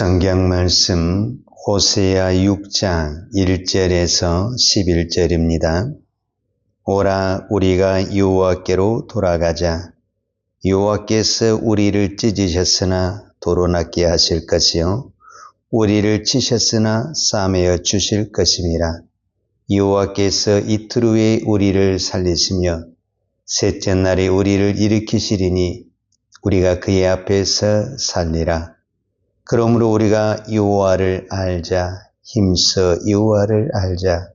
성경 말씀 호세아 6장 1절에서 11절입니다. 오라 우리가 여호와께로 돌아가자. 여호와께서 우리를 찢으셨으나 도로낫게 하실 것이요 우리를 치셨으나 싸매어 주실 것임이라. 여호와께서 이틀 후에 우리를 살리시며 셋째 날에 우리를 일으키시리니 우리가 그의 앞에서 살리라. 그러므로 우리가 여호와를 알자. 힘써 여호와를 알자.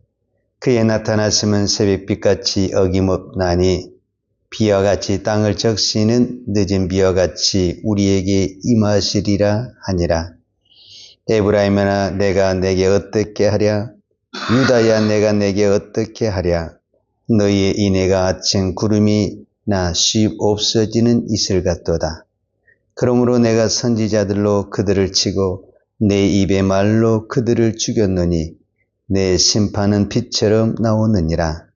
그의 나타나심은 새벽빛같이 어김없나니 비와 같이 땅을 적시는 늦은 비와 같이 우리에게 임하시리라 하니라. 에브라임아 내가 내게 어떻게 하랴? 유다야 내가 내게 어떻게 하랴? 너희의 인애가 아침 구름이나 쉽 없어지는 이슬 같도다. 그러므로 내가 선지자들로 그들을 치고 내 입의 말로 그들을 죽였노니 내 심판은 빛처럼 나오느니라.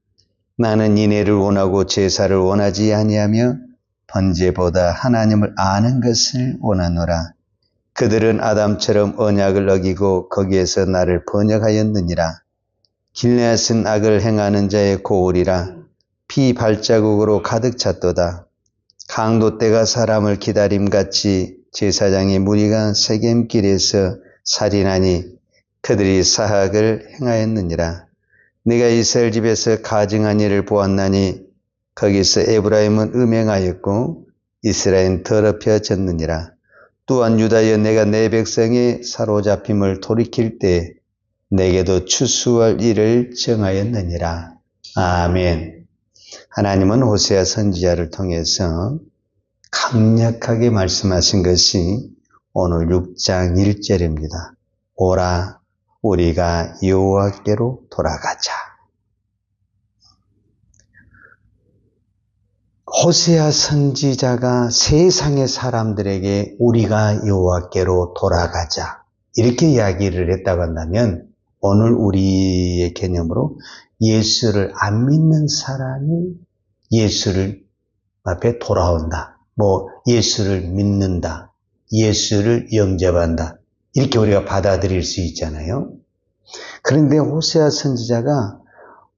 나는 인애를 원하고 제사를 원하지 아니하며 번제보다 하나님을 아는 것을 원하노라. 그들은 아담처럼 언약을 어기고 거기에서 나를 번역하였느니라. 길앗은 악을 행하는 자의 고울이라. 피 발자국으로 가득 찼도다. 강도 때가 사람을 기다림같이 제사장의 무리가 세겜길에서 살인하니 그들이 사악을 행하였느니라. 네가 이스라엘 집에서 가증한 일을 보았나니 거기서 에브라임은 음행하였고 이스라엘은 더럽혀졌느니라. 또한 유다여 내가 내 백성의 사로잡힘을 돌이킬 때 내게도 추수할 일을 정하였느니라. 아멘. 하나님은 호세아 선지자를 통해서 강력하게 말씀하신 것이 오늘 6장 1절입니다. 오라 우리가 여호와께로 돌아가자. 호세아 선지자가 세상의 사람들에게 우리가 여호와께로 돌아가자 이렇게 이야기를 했다고 한다면 오늘 우리의 개념으로 예수를 안 믿는 사람이 예수를 앞에 돌아온다. 예수를 믿는다. 예수를 영접한다. 이렇게 우리가 받아들일 수 있잖아요. 그런데 호세아 선지자가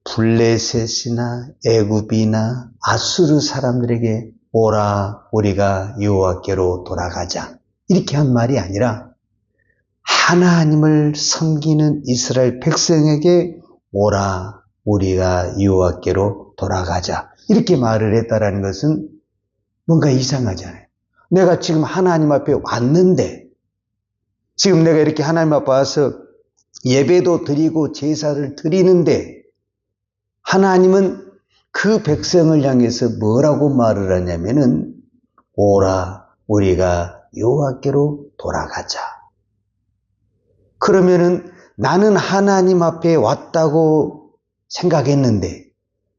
블레셋이나 애굽이나 아수르 사람들에게 오라 우리가 여호와께로 돌아가자 이렇게 한 말이 아니라 하나님을 섬기는 이스라엘 백성에게 오라 우리가 여호와께로 돌아가자 이렇게 말을 했다라는 것은 뭔가 이상하잖아요. 내가 지금 하나님 앞에 왔는데 지금 내가 이렇게 하나님 앞에 와서 예배도 드리고 제사를 드리는데 하나님은 그 백성을 향해서 뭐라고 말을 하냐면은 오라 우리가 여호와께로 돌아가자. 그러면은 나는 하나님 앞에 왔다고 생각했는데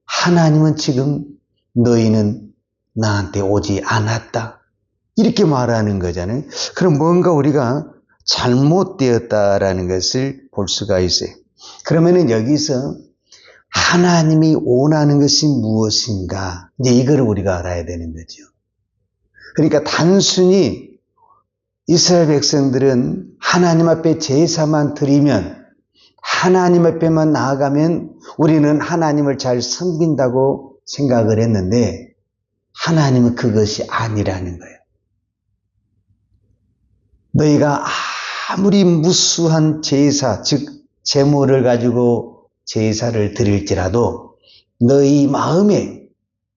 하나님은 지금 너희는 나한테 오지 않았다. 이렇게 말하는 거잖아요. 그럼 뭔가 우리가 잘못되었다라는 것을 볼 수가 있어요. 그러면은 여기서 하나님이 원하는 것이 무엇인가? 이제 이걸 우리가 알아야 되는 거죠. 그러니까 단순히 이스라엘 백성들은 하나님 앞에 제사만 드리면 하나님 앞에만 나아가면 우리는 하나님을 잘 섬긴다고 생각을 했는데 하나님은 그것이 아니라는 거예요. 너희가 아무리 무수한 제사, 즉 제물을 가지고 제사를 드릴지라도 너희 마음에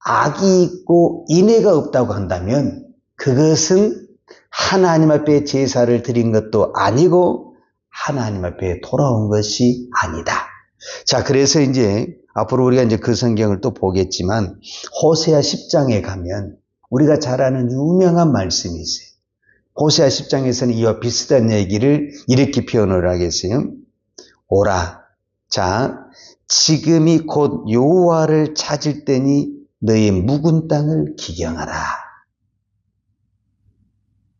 악이 있고 인애가 없다고 한다면 그것은 하나님 앞에 제사를 드린 것도 아니고 하나님 앞에 돌아온 것이 아니다. 자, 그래서 이제 앞으로 우리가 이제 그 성경을 또 보겠지만 호세아 10장에 가면 우리가 잘 아는 유명한 말씀이 있어요. 호세아 10장에서는 이와 비슷한 얘기를 이렇게 표현을 하겠어요. 오라. 자, 지금이 곧 여호와를 찾을 때니 너희 묵은 땅을 기경하라.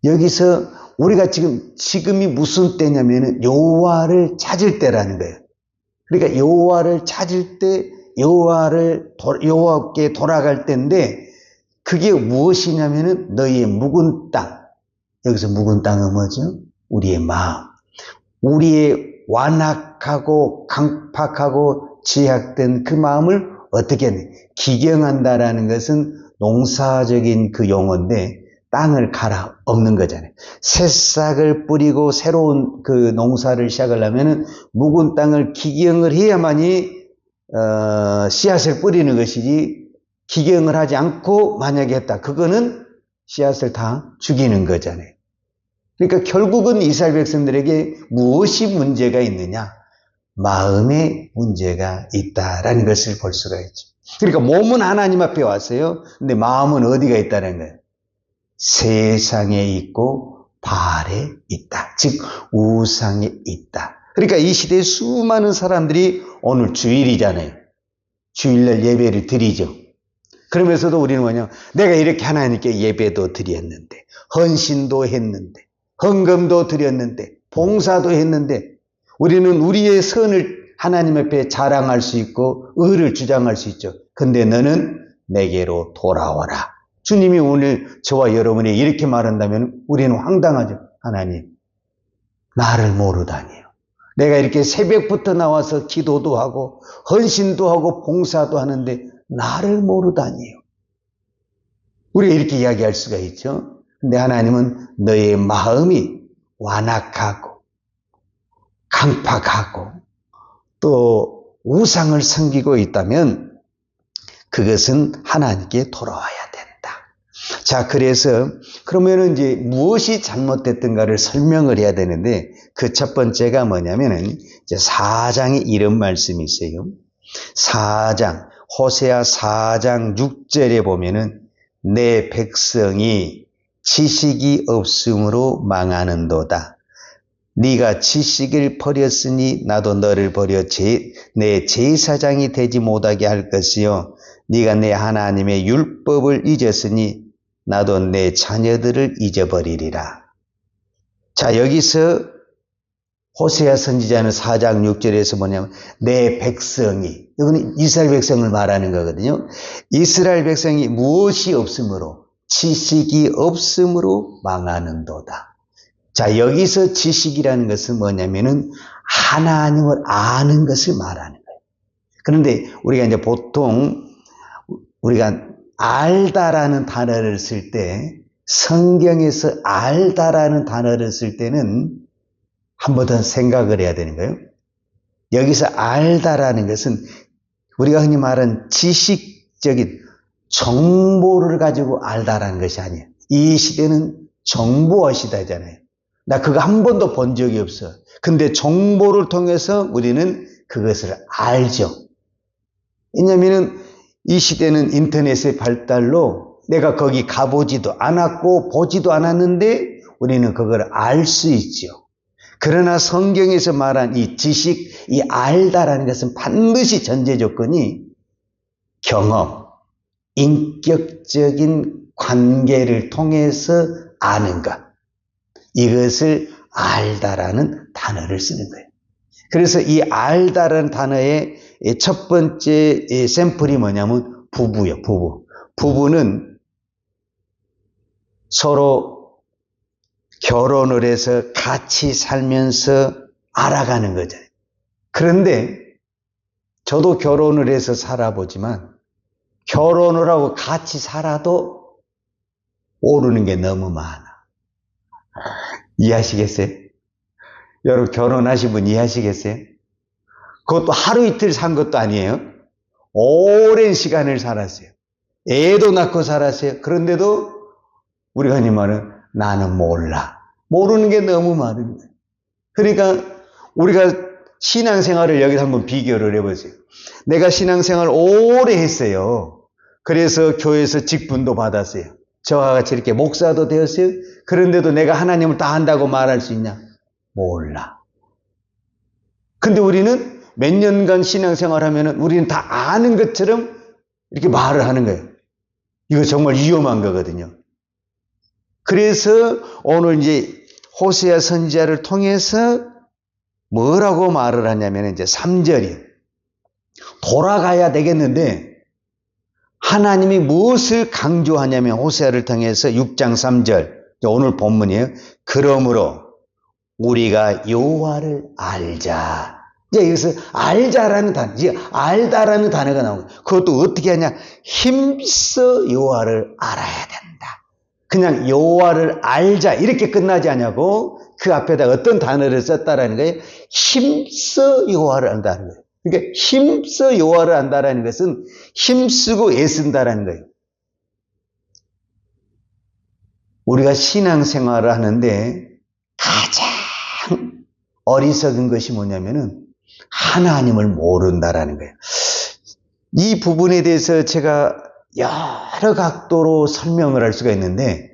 여기서 우리가 지금이 무슨 때냐면은 여호와를 찾을 때라는 거예요. 그러니까 여호와를 찾을 때 여호와께 돌아갈 때인데 그게 무엇이냐면은 너희의 묵은 땅. 여기서 묵은 땅은 뭐죠? 우리의 마음, 우리의 완악하고 강팍하고 제약된 그 마음을 어떻게 기경한다라는 것은 농사적인 그 용어인데 땅을 갈아 엎는 거잖아요. 새싹을 뿌리고 새로운 그 농사를 시작하려면 묵은 땅을 기경을 해야만이 씨앗을 뿌리는 것이지, 기경을 하지 않고 만약에 했다, 그거는 씨앗을 다 죽이는 거잖아요. 그러니까 결국은 이스라엘 백성들에게 무엇이 문제가 있느냐? 마음에 문제가 있다라는 것을 볼 수가 있죠. 그러니까 몸은 하나님 앞에 왔어요. 근데 마음은 어디가 있다는 거예요? 세상에 있고 바알에 있다. 즉 우상에 있다. 그러니까 이 시대에 수많은 사람들이 오늘 주일이잖아요. 주일날 예배를 드리죠. 그러면서도 우리는 뭐냐? 내가 이렇게 하나님께 예배도 드렸는데, 헌신도 했는데, 헌금도 드렸는데, 봉사도 했는데, 우리는 우리의 선을 하나님 앞에 자랑할 수 있고 의를 주장할 수 있죠. 근데 너는 내게로 돌아와라. 주님이 오늘 저와 여러분이 이렇게 말한다면 우리는 황당하죠. 하나님, 나를 모르다니요. 내가 이렇게 새벽부터 나와서 기도도 하고 헌신도 하고 봉사도 하는데 나를 모르다니요. 우리가 이렇게 이야기할 수가 있죠. 근데 하나님은 너의 마음이 완악하고 강팍하고 또 우상을 섬기고 있다면 그것은 하나님께 돌아와야 된다. 자, 그래서 그러면은 이제 무엇이 잘못됐던가를 설명을 해야 되는데 그 첫 번째가 뭐냐면은 이제 4장에 이런 말씀이 있어요. 4장, 호세아 4장 6절에 보면은 내 백성이 지식이 없음으로 망하는도다. 네가 지식을 버렸으니 나도 너를 버려 내 제사장이 되지 못하게 할 것이요 네가 내 하나님의 율법을 잊었으니 나도 내 자녀들을 잊어버리리라. 자, 여기서 호세아 선지자는 4장 6절에서 뭐냐면 내 백성이, 이거는 이스라엘 백성을 말하는 거거든요. 이스라엘 백성이 무엇이 없으므로, 지식이 없으므로 망하는도다. 자, 여기서 지식이라는 것은 뭐냐면은 하나님을 아는 것을 말하는 거예요. 그런데 우리가 이제 보통 우리가 알다라는 단어를 쓸 때, 성경에서 알다라는 단어를 쓸 때는 한 번 더 생각을 해야 되는 거예요. 여기서 알다라는 것은 우리가 흔히 말하는 지식적인 정보를 가지고 알다라는 것이 아니에요. 이 시대는 정보화 시대잖아요. 나 그거 한 번도 본 적이 없어. 근데 정보를 통해서 우리는 그것을 알죠. 왜냐하면 이 시대는 인터넷의 발달로 내가 거기 가보지도 않았고 보지도 않았는데 우리는 그걸 알 수 있죠. 그러나 성경에서 말한 이 지식, 이 알다라는 것은 반드시 전제 조건이 경험, 인격적인 관계를 통해서 아는 것. 이것을 알다라는 단어를 쓰는 거예요. 그래서 이 알다라는 단어의 첫 번째 샘플이 뭐냐면 부부예요, 부부. 부부는 서로 결혼을 해서 같이 살면서 알아가는 거잖아요. 그런데 저도 결혼을 해서 살아보지만 결혼을 하고 같이 살아도 모르는 게 너무 많아. 이해하시겠어요? 여러분 결혼하신 분 이해하시겠어요? 그것도 하루 이틀 산 것도 아니에요. 오랜 시간을 살았어요. 애도 낳고 살았어요. 그런데도 우리가 흔히 말하는 나는 몰라. 모르는 게 너무 많은 거예요. 그러니까 우리가 신앙생활을 여기서 한번 비교를 해보세요. 내가 신앙생활을 오래 했어요. 그래서 교회에서 직분도 받았어요. 저와 같이 이렇게 목사도 되었어요. 그런데도 내가 하나님을 다 안다고 말할 수 있냐? 몰라. 근데 우리는 몇 년간 신앙생활 하면은 우리는 다 아는 것처럼 이렇게 말을 하는 거예요. 이거 정말 위험한 거거든요. 그래서 오늘 이제 호세아 선지자를 통해서 뭐라고 말을 하냐면 이제 3절이에요. 돌아가야 되겠는데 하나님이 무엇을 강조하냐면 호세아를 통해서 6장 3절 오늘 본문이에요. 그러므로 우리가 여호와를 알자. 이제 여기서 알자라는 단어, 이제 알다라는 단어가 나오고, 그것도 어떻게 하냐? 힘써 여호와를 알아야 된다. 그냥 여호와를 알자 이렇게 끝나지 않냐고 그 앞에다 어떤 단어를 썼다라는 거예요. 힘써 여호와를 안다는 거예요. 그러니까 힘써 여호와를 안다라는 것은 힘쓰고 애쓴다라는 거예요. 우리가 신앙생활을 하는데 가장 어리석은 것이 뭐냐면은 하나님을 모른다라는 거예요. 이 부분에 대해서 제가 여러 각도로 설명을 할 수가 있는데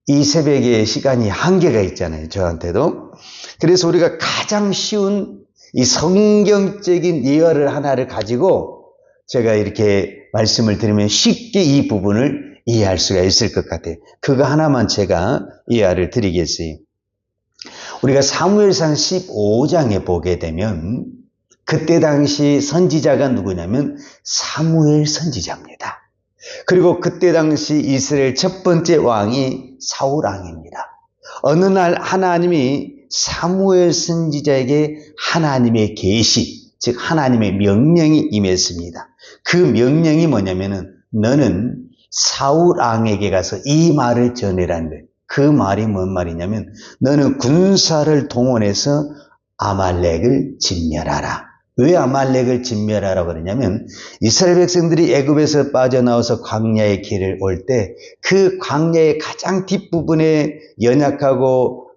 이 새벽에 시간이 한계가 있잖아요. 저한테도. 그래서 우리가 가장 쉬운 이 성경적인 예화를 하나를 가지고 제가 이렇게 말씀을 드리면 쉽게 이 부분을 이해할 수가 있을 것 같아요. 그거 하나만 제가 이해를 드리겠어요. 우리가 사무엘상 15장에 보게 되면 그때 당시 선지자가 누구냐면 사무엘 선지자입니다. 그리고 그때 당시 이스라엘 첫 번째 왕이 사울 왕입니다. 어느 날 하나님이 사무엘 선지자에게 하나님의 계시, 즉 하나님의 명령이 임했습니다. 그 명령이 뭐냐면은 너는 사울 왕에게 가서 이 말을 전해라는 거예요. 그 말이 뭔 말이냐면 너는 군사를 동원해서 아말렉을 진멸하라. 왜 아말렉을 진멸하라고 그러냐면 이스라엘 백성들이 애굽에서 빠져나와서 광야의 길을 올 때 그 광야의 가장 뒷부분에 연약하고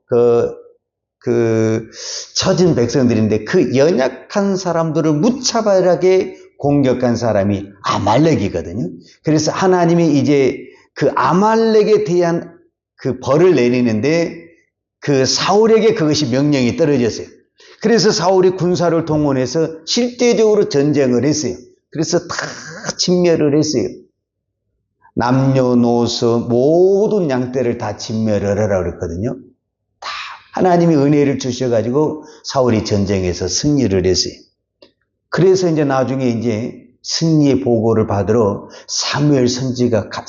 처진 백성들인데 그 연약한 사람들을 무차별하게 공격한 사람이 아말렉이거든요. 그래서 하나님이 이제 그 아말렉에 대한 그 벌을 내리는데 그 사울에게 그것이 명령이 떨어졌어요. 그래서 사울이 군사를 동원해서 실제적으로 전쟁을 했어요. 그래서 다 진멸을 했어요. 남녀노소 모든 양떼를 다 진멸을 하라고 그랬거든요. 다 하나님이 은혜를 주셔가지고 사울이 전쟁에서 승리를 했어요. 그래서 이제 나중에 이제 승리의 보고를 받으러 사무엘 선지자가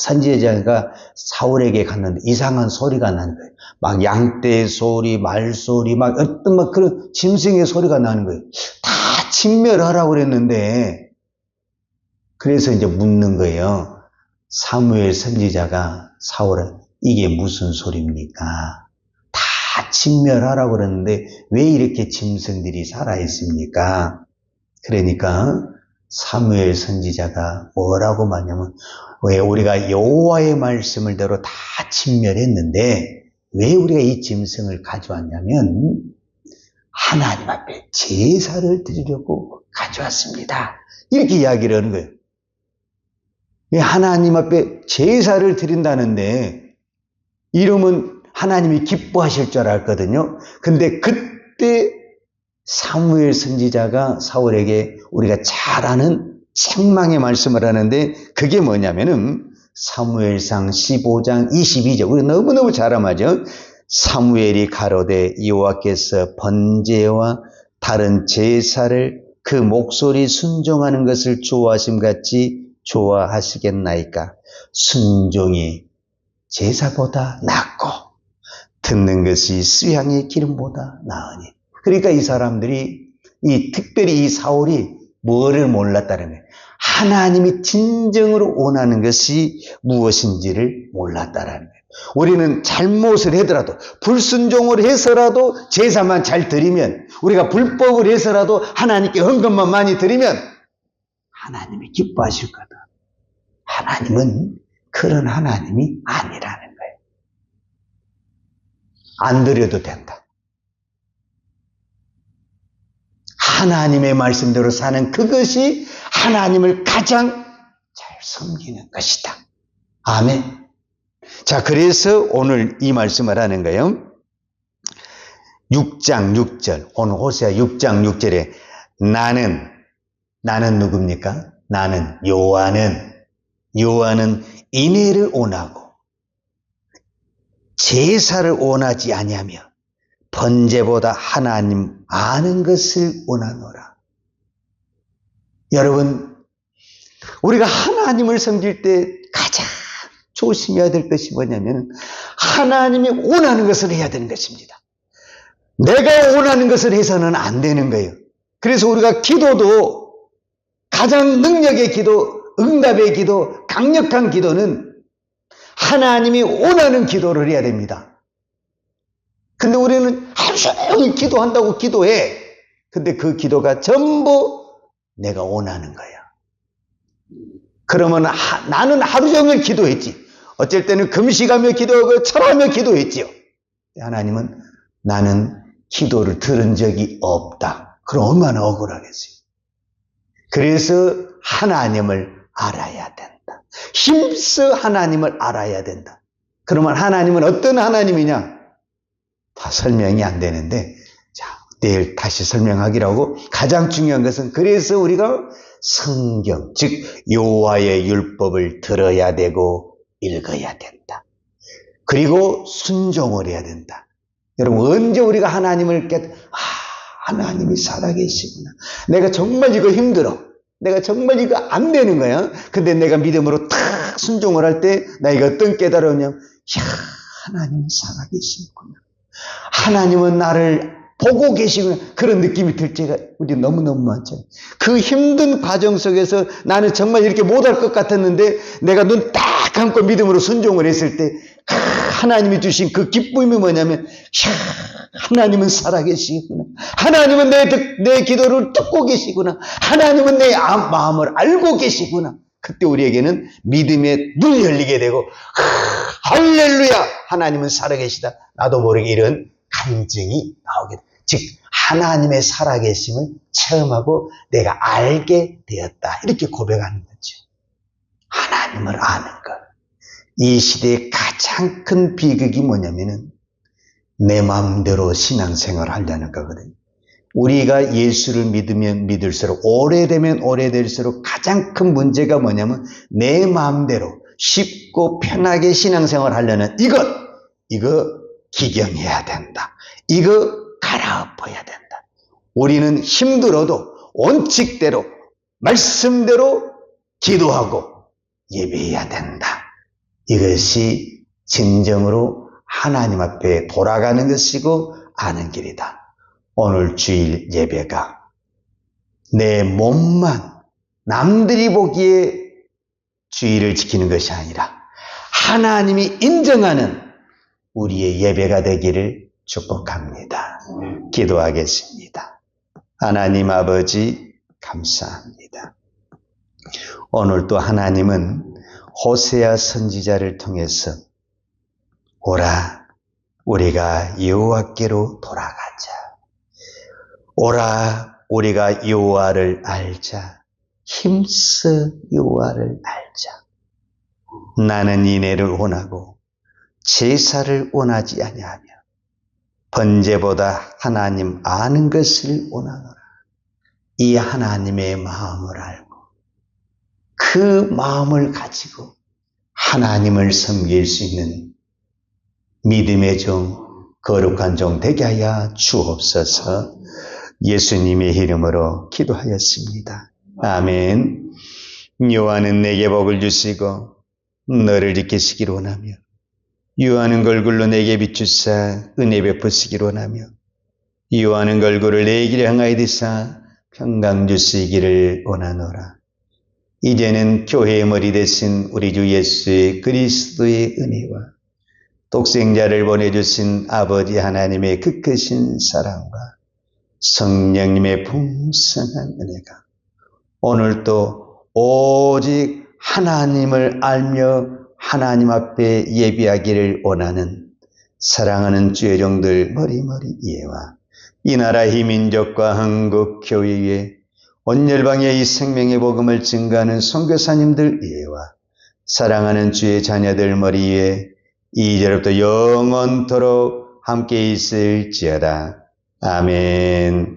사울에게 갔는데 이상한 소리가 나는 거예요. 막 양떼 소리, 말 소리, 막 어떤 막 그런 짐승의 소리가 나는 거예요. 다 진멸하라고 그랬는데, 그래서 이제 묻는 거예요. 사무엘 선지자가 사울은 이게 무슨 소리입니까? 다 진멸하라고 그랬는데 왜 이렇게 짐승들이 살아있습니까? 그러니까 사무엘 선지자가 뭐라고 말하냐면 왜 우리가 여호와의 말씀을 대로 다 진멸했는데 왜 우리가 이 짐승을 가져왔냐면 하나님 앞에 제사를 드리려고 가져왔습니다. 이렇게 이야기를 하는 거예요. 하나님 앞에 제사를 드린다는데 이러면 하나님이 기뻐하실 줄 알았거든요. 근데 그때 사무엘 선지자가 사울에게 우리가 잘 아는 책망의 말씀을 하는데 그게 뭐냐면은 사무엘상 15장 22절 우리 너무너무 잘 알죠. 사무엘이 가로되 여호와께서 번제와 다른 제사를 그 목소리 순종하는 것을 좋아하심같이 좋아하시겠나이까. 순종이 제사보다 낫고 듣는 것이 수양의 기름보다 나으니. 그러니까 이 사람들이 특별히 이 사울이 뭐를 몰랐다는 거예요. 하나님이 진정으로 원하는 것이 무엇인지를 몰랐다라는 거예요. 우리는 잘못을 하더라도 불순종을 해서라도 제사만 잘 드리면 우리가 불법을 해서라도 하나님께 헌금만 많이 드리면 하나님이 기뻐하실 거다. 하나님은 그런 하나님이 아니라는 거예요. 안 드려도 된다. 하나님의 말씀대로 사는 그것이 하나님을 가장 잘 섬기는 것이다. 아멘. 자, 그래서 오늘 이 말씀을 하는 거예요. 6장 6절, 오늘 호세아 6장 6절에 나는 누굽니까? 나는 여호와는 인애를 원하고 제사를 원하지 아니하며 번제보다 하나님 아는 것을 원하노라. 여러분, 우리가 하나님을 섬길 때 가장 조심해야 될 것이 뭐냐면 하나님이 원하는 것을 해야 되는 것입니다. 내가 원하는 것을 해서는 안 되는 거예요. 그래서 우리가 기도도 가장 능력의 기도, 응답의 기도, 강력한 기도는 하나님이 원하는 기도를 해야 됩니다. 근데 우리는 하루 종일 기도한다고 기도해. 근데 그 기도가 전부 내가 원하는 거야. 그러면 나는 하루 종일 기도했지. 어쩔 때는 금식하며 기도하고 철하며 기도했지요. 하나님은 나는 기도를 들은 적이 없다. 그럼 얼마나 억울하겠어요. 그래서 하나님을 알아야 된다. 힘써 하나님을 알아야 된다. 그러면 하나님은 어떤 하나님이냐? 다 설명이 안 되는데, 자, 내일 다시 설명하기로 하고, 가장 중요한 것은 그래서 우리가 성경, 즉 여호와의 율법을 들어야 되고 읽어야 된다. 그리고 순종을 해야 된다. 여러분, 언제 우리가 하나님을 하나님이 살아계시구나. 내가 정말 이거 힘들어. 내가 정말 이거 안 되는 거야. 근데 내가 믿음으로 탁 순종을 할 때 나에게 어떤 깨달음이냐면, 하나님은 살아계시구나. 하나님은 나를 보고 계시구나. 그런 느낌이 들 때가 우리 너무너무 많죠. 그 힘든 과정 속에서 나는 정말 이렇게 못할 것 같았는데 내가 눈 딱 감고 믿음으로 순종을 했을 때 하나님이 주신 그 기쁨이 뭐냐면, 하나님은 살아계시구나. 하나님은 내 기도를 듣고 계시구나. 하나님은 내 마음을 알고 계시구나. 그때 우리에게는 믿음의 눈이 열리게 되고, 할렐루야! 하나님은 살아계시다. 나도 모르게 이런 간증이 나오게 돼. 즉 하나님의 살아계심을 체험하고 내가 알게 되었다. 이렇게 고백하는 거죠. 하나님을 아는 것. 이 시대의 가장 큰 비극이 뭐냐면은 내 마음대로 신앙생활을 하려는 거거든요. 우리가 예수를 믿으면 믿을수록, 오래되면 오래될수록 가장 큰 문제가 뭐냐면 내 마음대로 쉽고 편하게 신앙생활을 하려는 이거 기경해야 된다. 이거 갈아엎어야 된다. 우리는 힘들어도 원칙대로, 말씀대로 기도하고 예배해야 된다. 이것이 진정으로 하나님 앞에 돌아가는 것이고 아는 길이다. 오늘 주일 예배가 내 몸만 남들이 보기에 주일을 지키는 것이 아니라 하나님이 인정하는 우리의 예배가 되기를 축복합니다. 기도하겠습니다. 하나님 아버지 감사합니다. 오늘 또 하나님은 호세아 선지자를 통해서 오라 우리가 여호와께로 돌아가자. 오라 우리가 여호와를 알자. 힘써 여호와를 알자. 나는 인애를 원하고 제사를 원하지 아니하며 번제보다 하나님 아는 것을 원하노라. 이 하나님의 마음을 알고 그 마음을 가지고 하나님을 섬길 수 있는 믿음의 종, 거룩한 종 되게 하여 주옵소서. 예수님의 이름으로 기도하였습니다. 아멘. 여호와는 내게 복을 주시고 너를 지키시기를 원하며 유하는 걸굴로 내게 비추사 은혜 베푸시기를 원하며 유하는 걸굴을 내 길에 향하여 드사 평강 주시기를 원하노라. 이제는 교회의 머리 되신 우리 주 예수의 그리스도의 은혜와 독생자를 보내주신 아버지 하나님의 그 크신 사랑과 성령님의 풍성한 은혜가 오늘도 오직 하나님을 알며 하나님 앞에 예비하기를 원하는 사랑하는 주의 종들 머리머리 이해와 이 나라 이 민족과 한국 교회 위에 온 열방의 이 생명의 복음을 증거하는 선교사님들 이해와 사랑하는 주의 자녀들 머리 위에 이제로부터 영원토록 함께 있을지어다. 아멘.